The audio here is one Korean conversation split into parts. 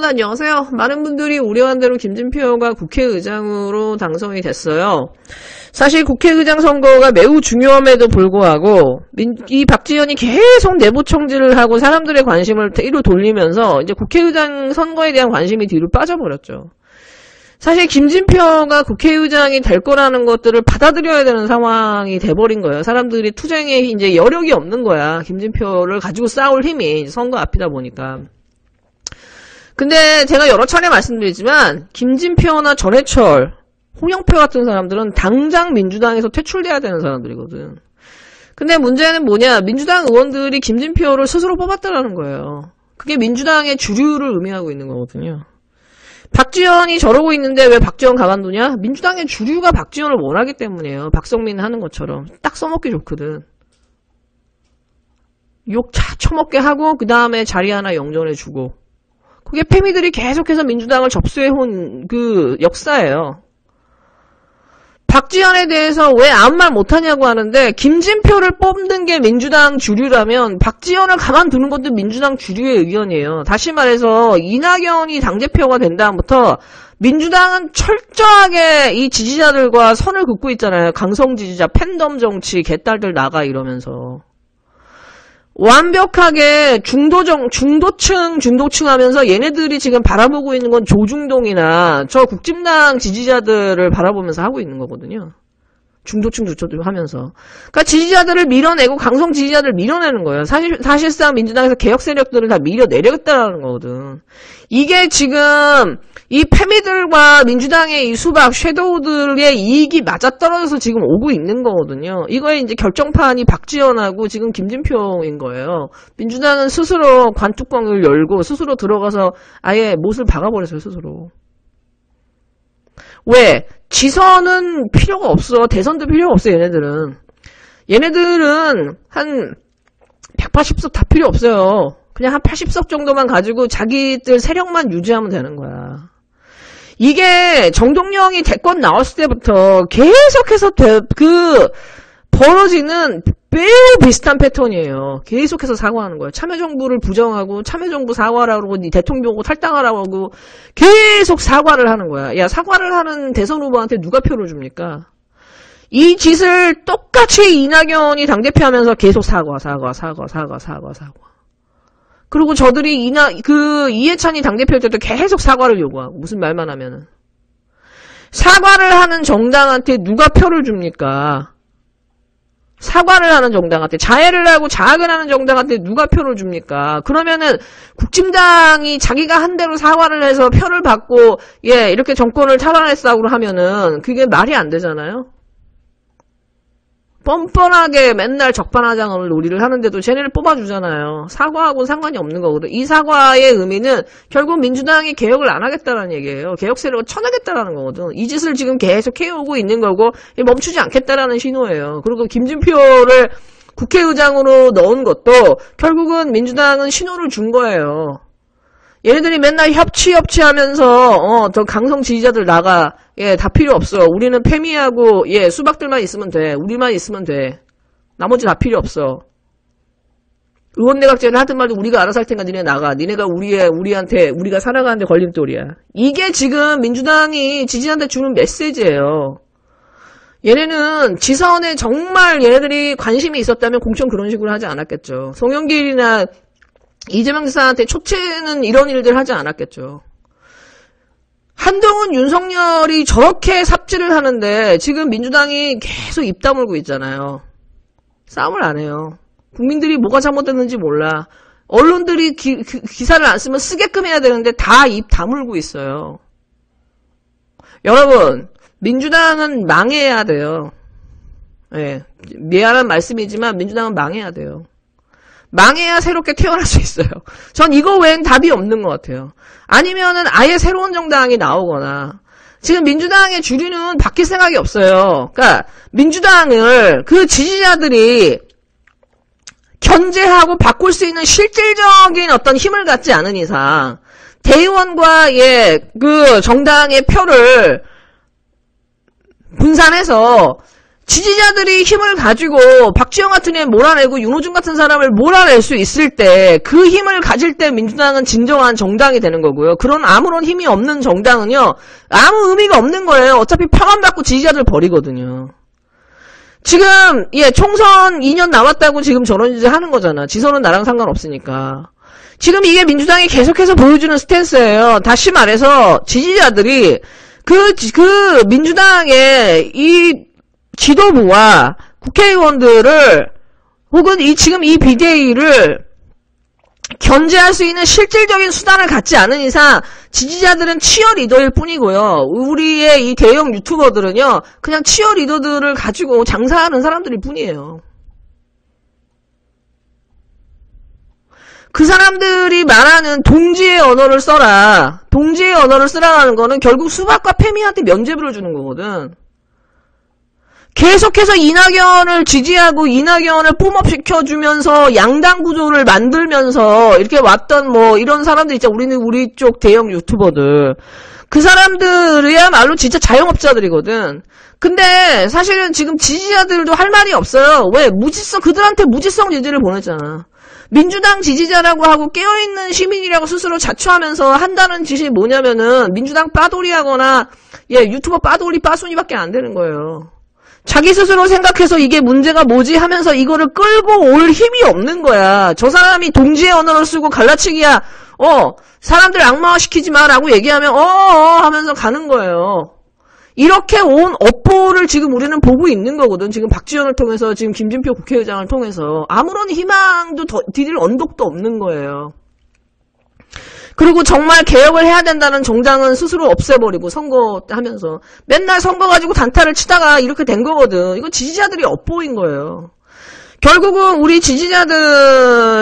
여러분 안녕하세요. 많은 분들이 우려한 대로 김진표 의원가 국회의장으로 당선이 됐어요. 사실 국회의장 선거가 매우 중요함에도 불구하고 이 박지원이 계속 내부 청지를 하고 사람들의 관심을 뒤로 돌리면서 이제 국회의장 선거에 대한 관심이 뒤로 빠져버렸죠. 사실 김진표가 국회의장이 될 거라는 것들을 받아들여야 되는 상황이 돼버린 거예요. 사람들이 투쟁에 이제 여력이 없는 거야. 김진표를 가지고 싸울 힘이 선거 앞이다 보니까. 근데 제가 여러 차례 말씀드리지만 김진표나 전해철, 홍영표 같은 사람들은 당장 민주당에서 퇴출돼야 되는 사람들이거든. 근데 문제는 뭐냐? 민주당 의원들이 김진표를 스스로 뽑았다라는 거예요. 그게 민주당의 주류를 의미하고 있는 거거든요. 박지원이 저러고 있는데 왜 박지원 가만두냐? 민주당의 주류가 박지원을 원하기 때문이에요. 박성민 하는 것처럼. 딱 써먹기 좋거든. 욕 처먹게 하고 그 다음에 자리 하나 영전해주고. 그게 패미들이 계속해서 민주당을 접수해온 그 역사예요. 박지원에 대해서 왜 아무 말 못하냐고 하는데 김진표를 뽑는 게 민주당 주류라면 박지원을 가만두는 것도 민주당 주류의 의견이에요. 다시 말해서 이낙연이 당대표가 된 다음부터 민주당은 철저하게 이 지지자들과 선을 긋고 있잖아요. 강성 지지자, 팬덤 정치, 개딸들 나가 이러면서. 완벽하게 중도층 하면서 얘네들이 지금 바라보고 있는 건 조중동이나 저 국진당 지지자들을 바라보면서 하고 있는 거거든요. 중도층 하면서. 그러니까 지지자들을 밀어내고 강성 지지자들을 밀어내는 거예요. 사실상 민주당에서 개혁 세력들을 다 밀어내려겠다라는 거거든. 이게 지금 이 패미들과 민주당의 이 수박 섀도우들의 이익이 맞아떨어져서 지금 오고 있는 거거든요. 이거의 이제 결정판이 박지원하고 지금 김진표인 거예요. 민주당은 스스로 관뚜껑을 열고 스스로 들어가서 아예 못을 박아버렸어요, 스스로. 왜? 지선은 필요가 없어. 대선도 필요가 없어, 얘네들은. 얘네들은 한 180석 다 필요 없어요. 그냥 한 80석 정도만 가지고 자기들 세력만 유지하면 되는 거야. 이게 정동영이 대권 나왔을 때부터 계속해서 벌어지는 매우 비슷한 패턴이에요. 계속해서 사과하는 거예요. 참여정부를 부정하고 참여정부 사과라고 하고 대통령 보고 탈당하라고 하고 계속 사과를 하는 거야. 야, 사과를 하는 대선 후보한테 누가 표를 줍니까? 이 짓을 똑같이 이낙연이 당대표 하면서 계속 사과. 그리고 저들이 이해찬이 당대표 때도 계속 사과를 요구하고 무슨 말만 하면은 사과를 하는 정당한테 누가 표를 줍니까? 사과를 하는 정당한테, 자해를 하고 자학을 하는 정당한테 누가 표를 줍니까? 그러면은 국진당이 자기가 한 대로 사과를 해서 표를 받고 예 이렇게 정권을 탈환했다고 하면은 그게 말이 안 되잖아요. 뻔뻔하게 맨날 적반하장을 놀이를 하는데도 쟤네를 뽑아주잖아요. 사과하고는 상관이 없는 거거든. 이 사과의 의미는 결국 민주당이 개혁을 안 하겠다라는 얘기예요. 개혁 세력을 쳐내겠다라는 거거든. 이 짓을 지금 계속 해오고 있는 거고 멈추지 않겠다라는 신호예요. 그리고 김진표를 국회의장으로 넣은 것도 결국은 민주당은 신호를 준 거예요. 얘네들이 맨날 협치 하면서 저 강성 지지자들 나가. 예, 다 필요 없어. 우리는 패미하고 예, 수박들만 있으면 돼. 우리만 있으면 돼. 나머지 다 필요 없어. 의원내각제를 하든 말든 우리가 알아서 할 테니까 니네 나가. 니네가 우리가 살아가는데 걸림돌이야. 이게 지금 민주당이 지지자한테 주는 메시지예요. 얘네는 지선에 정말 얘네들이 관심이 있었다면 공천 그런 식으로 하지 않았겠죠. 송영길이나 이재명 지사한테 초치는 이런 일들 하지 않았겠죠. 한동훈, 윤석열이 저렇게 삽질을 하는데 지금 민주당이 계속 입 다물고 있잖아요. 싸움을 안 해요. 국민들이 뭐가 잘못됐는지 몰라. 언론들이 기사를 안 쓰면 쓰게끔 해야 되는데 다 입 다물고 있어요. 여러분, 민주당은 망해야 돼요. 예, 미안한 말씀이지만 민주당은 망해야 돼요. 망해야 새롭게 태어날 수 있어요. 전 이거 외엔 답이 없는 것 같아요. 아니면은 아예 새로운 정당이 나오거나. 지금 민주당의 주류는 바뀔 생각이 없어요. 그러니까 민주당을 그 지지자들이 견제하고 바꿀 수 있는 실질적인 어떤 힘을 갖지 않은 이상 대의원과 그 정당의 표를 분산해서 지지자들이 힘을 가지고 박지원 같은 애 몰아내고 윤호중 같은 사람을 몰아낼 수 있을 때 그 힘을 가질 때 민주당은 진정한 정당이 되는 거고요. 그런 아무런 힘이 없는 정당은요. 아무 의미가 없는 거예요. 어차피 표만 받고 지지자들 버리거든요. 지금 총선 2년 남았다고 지금 저런 짓을 하는 거잖아. 지선은 나랑 상관없으니까. 지금 이게 민주당이 계속해서 보여주는 스탠스예요. 다시 말해서 지지자들이 그 민주당의 이 지도부와 국회의원들을 혹은 지금 이 비대위를 견제할 수 있는 실질적인 수단을 갖지 않은 이상 지지자들은 치어리더일 뿐이고요. 우리의 이 대형 유튜버들은요. 그냥 치어리더들을 가지고 장사하는 사람들일 뿐이에요. 그 사람들이 말하는 동지의 언어를 써라. 동지의 언어를 쓰라는 거는 결국 수박과 페미한테 면죄부를 주는 거거든. 계속해서 이낙연을 지지하고 이낙연을 뿜업시켜주면서 양당 구조를 만들면서 이렇게 왔던 이런 사람들 있잖아. 우리 쪽 대형 유튜버들. 그 사람들이야말로 진짜 자영업자들이거든. 근데 사실은 지금 지지자들도 할 말이 없어요. 왜? 그들한테 무지성 지지를 보냈잖아. 민주당 지지자라고 하고 깨어있는 시민이라고 스스로 자처하면서 한다는 짓이 뭐냐면은 민주당 빠돌이하거나 유튜버 빠돌이 빠순이밖에 안 되는 거예요. 자기 스스로 생각해서 이게 문제가 뭐지 하면서 이거를 끌고 올 힘이 없는 거야. 저 사람이 동지의 언어를 쓰고 갈라치기야. 사람들 악마화시키지 마라고 얘기하면 하면서 가는 거예요. 이렇게 온 업보를 지금 우리는 보고 있는 거거든. 지금 박지원을 통해서 지금 김진표 국회의장을 통해서 아무런 희망도 디딜 언덕도 없는 거예요. 그리고 정말 개혁을 해야 된다는 정당은 스스로 없애버리고 선거하면서 맨날 선거 가지고 단타를 치다가 이렇게 된 거거든. 이거 지지자들이 업보인 거예요. 결국은 우리 지지자들이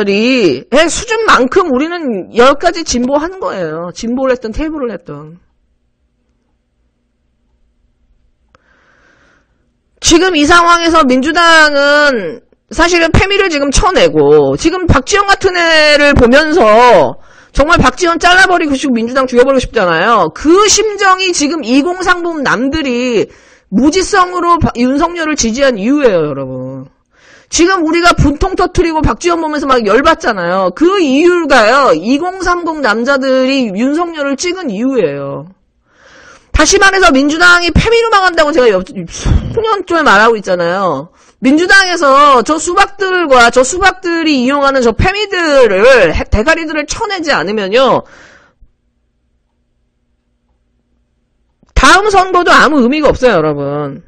수준만큼 우리는 여기까지 진보한 거예요. 진보를 했던 퇴보를 했던. 지금 이 상황에서 민주당은 사실은 패미를 지금 쳐내고 지금 박지원 같은 애를 보면서 정말 박지원 잘라버리고 싶고 민주당 죽여버리고 싶잖아요. 그 심정이 지금 2030 남들이 무지성으로 윤석열을 지지한 이유예요, 여러분. 지금 우리가 분통 터트리고 박지원 보면서 막 열받잖아요. 그 이유가요. 2030 남자들이 윤석열을 찍은 이유예요. 다시 말해서 민주당이 패미로 망한다고 제가 수년째 말하고 있잖아요. 민주당에서 저 수박들이 이용하는 저 패미들을 대가리들을 쳐내지 않으면요. 다음 선거도 아무 의미가 없어요, 여러분.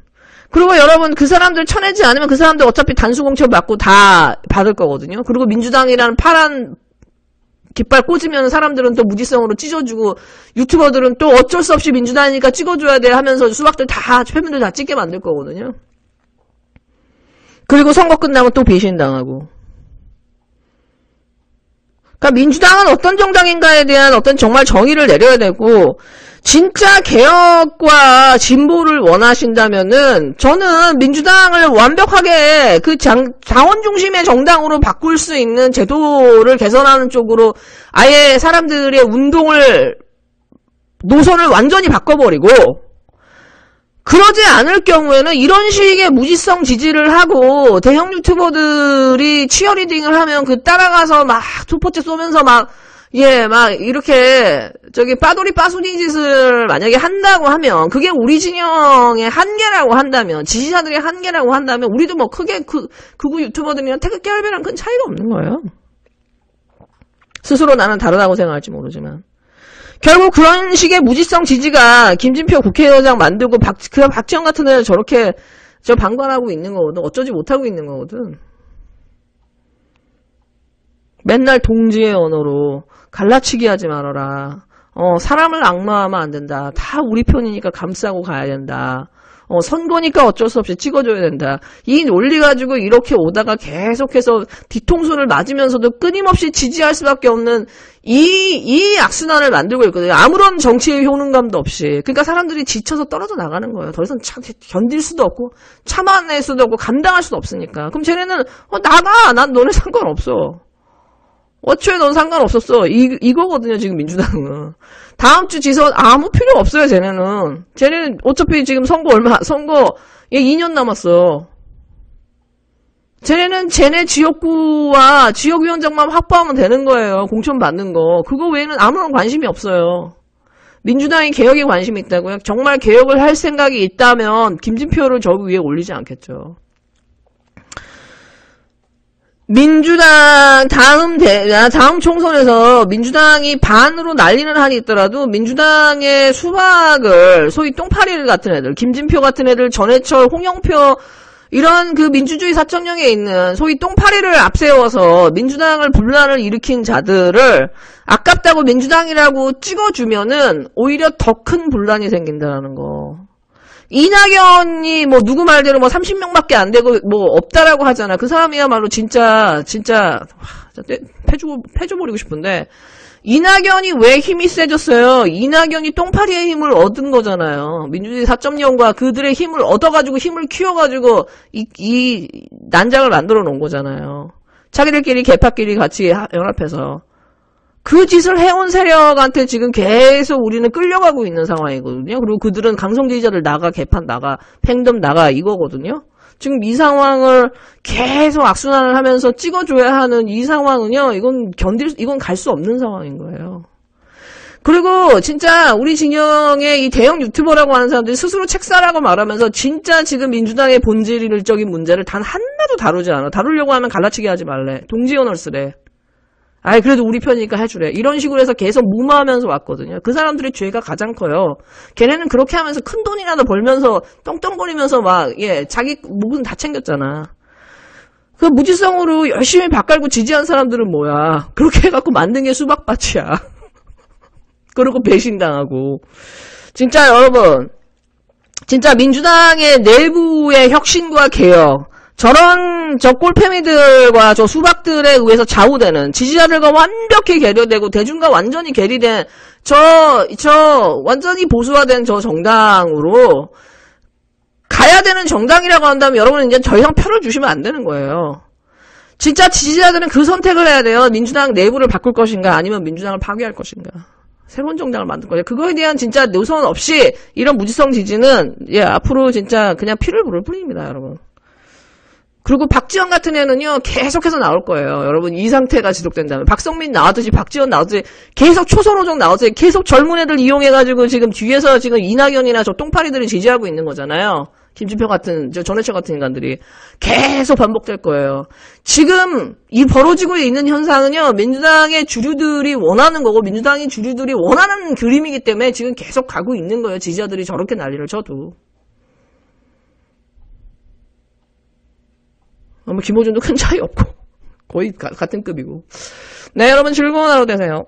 그리고 여러분 그 사람들 쳐내지 않으면 그 사람들 어차피 단수공천 받고 다 받을 거거든요. 그리고 민주당이라는 파란 깃발 꽂으면 사람들은 또 무지성으로 찢어주고 유튜버들은 또 어쩔 수 없이 민주당이니까 찍어줘야 돼 하면서 수박들 다 패민들 다 찍게 만들 거거든요. 그리고 선거 끝나면 또 배신당하고. 그러니까 민주당은 어떤 정당인가에 대한 어떤 정말 정의를 내려야 되고 진짜 개혁과 진보를 원하신다면은 저는 민주당을 완벽하게 그 당원 중심의 정당으로 바꿀 수 있는 제도를 개선하는 쪽으로 아예 사람들의 노선을 완전히 바꿔버리고 그러지 않을 경우에는 이런 식의 무지성 지지를 하고 대형 유튜버들이 치어리딩을 하면 그 따라가서 막 투포째 쏘면서 막 이렇게 빠돌이 빠순이 짓을 만약에 한다고 하면 그게 우리 진영의 한계라고 한다면 지지자들의 한계라고 한다면 우리도 뭐 크게 극우 유튜버들이랑 태극기 할배랑 큰 차이가 없는 거예요. 스스로 나는 다르다고 생각할지 모르지만 결국 그런 식의 무지성 지지가 김진표 국회의장 만들고 박지원 같은 애를 저렇게 방관하고 있는 거거든. 어쩌지 못하고 있는 거거든. 맨날 동지의 언어로 갈라치기 하지 말아라. 사람을 악마하면 안 된다. 다 우리 편이니까 감싸고 가야 된다. 선거니까 어쩔 수 없이 찍어줘야 된다. 이 논리 가지고 이렇게 오다가 계속해서 뒤통수를 맞으면서도 끊임없이 지지할 수밖에 없는 이 악순환을 만들고 있거든요. 아무런 정치의 효능감도 없이. 그러니까 사람들이 지쳐서 떨어져 나가는 거예요. 더 이상 견딜 수도 없고 참아낼 수도 없고 감당할 수도 없으니까. 그럼 쟤네는 나가. 난 너네 상관없어. 어초에 넌 상관없었어. 이거거든요, 지금 민주당은. 다음 주 지선 아무 필요 없어요, 쟤네는. 쟤네는 어차피 지금 선거, 2년 남았어. 쟤네는 쟤네 지역구와 지역위원장만 확보하면 되는 거예요. 공천 받는 거. 그거 외에는 아무런 관심이 없어요. 민주당이 개혁에 관심이 있다고요? 정말 개혁을 할 생각이 있다면 김진표를 저 위에 올리지 않겠죠. 민주당 다음 총선에서 민주당이 반으로 날리는 한이 있더라도 민주당의 수박을 소위 똥파리 같은 애들, 김진표 같은 애들, 전해철, 홍영표 이런 그 민주주의 4.0에 있는 소위 똥파리를 앞세워서 민주당을 분란을 일으킨 자들을 아깝다고 민주당이라고 찍어주면은 오히려 더 큰 분란이 생긴다는 거. 이낙연이 뭐 누구 말대로 뭐 30명밖에 안 되고 뭐 없다라고 하잖아. 그 사람이야말로 진짜 패줘버리고 싶은데 이낙연이 왜 힘이 세졌어요? 이낙연이 똥파리의 힘을 얻은 거잖아요. 민주주의 4.0과 그들의 힘을 얻어가지고 힘을 키워가지고 이 난장을 만들어 놓은 거잖아요. 자기들끼리 개파끼리 같이 연합해서. 그 짓을 해온 세력한테 지금 계속 우리는 끌려가고 있는 상황이거든요. 그리고 그들은 강성 지지자들 나가, 개판 나가, 팽덤 나가 이거거든요. 지금 이 상황을 계속 악순환을 하면서 찍어줘야 하는 이 상황은요, 이건 갈 수 없는 상황인 거예요. 그리고 진짜 우리 진영의 이 대형 유튜버라고 하는 사람들이 스스로 책사라고 말하면서 진짜 지금 민주당의 본질적인 문제를 단 하나도 다루지 않아. 다루려고 하면 갈라치기 하지 말래. 동지연을 쓰래. 아이 그래도 우리 편이니까 해주래. 이런 식으로 해서 계속 무마하면서 왔거든요. 그 사람들의 죄가 가장 커요. 걔네는 그렇게 하면서 큰 돈이라도 벌면서 떵떵거리면서 막 자기 목은 다 챙겼잖아. 그 무지성으로 열심히 밥 갈고 지지한 사람들은 뭐야. 그렇게 해갖고 만든 게 수박밭이야. 그리고 배신당하고. 진짜 여러분 진짜 민주당의 내부의 혁신과 개혁 저 꼴패미들과 저 수박들에 의해서 좌우되는 지지자들과 완벽히 계류되고 대중과 완전히 괴리된 완전히 보수화된 저 정당으로 가야 되는 정당이라고 한다면 여러분은 이제 더 이상 표를 주시면 안 되는 거예요. 진짜 지지자들은 그 선택을 해야 돼요. 민주당 내부를 바꿀 것인가 아니면 민주당을 파괴할 것인가. 새로운 정당을 만들 거예요. 그거에 대한 진짜 노선 없이 이런 무지성 지지는 앞으로 진짜 그냥 피를 부를 뿐입니다, 여러분. 그리고 박지원 같은 애는요, 계속해서 나올 거예요. 여러분, 이 상태가 지속된다면. 박성민 나왔듯이, 박지원 나왔듯이, 계속 초선호정 나왔듯이, 계속 젊은 애들 이용해가지고 지금 뒤에서 지금 이낙연이나 저 똥파리들이 지지하고 있는 거잖아요. 김진표 같은, 전해철 같은 인간들이. 계속 반복될 거예요. 지금 이 벌어지고 있는 현상은요, 민주당의 주류들이 원하는 거고, 민주당의 주류들이 원하는 그림이기 때문에 지금 계속 가고 있는 거예요. 지지자들이 저렇게 난리를 쳐도. 김호준도 큰 차이 없고 거의 같은 급이고. 네, 여러분 즐거운 하루 되세요.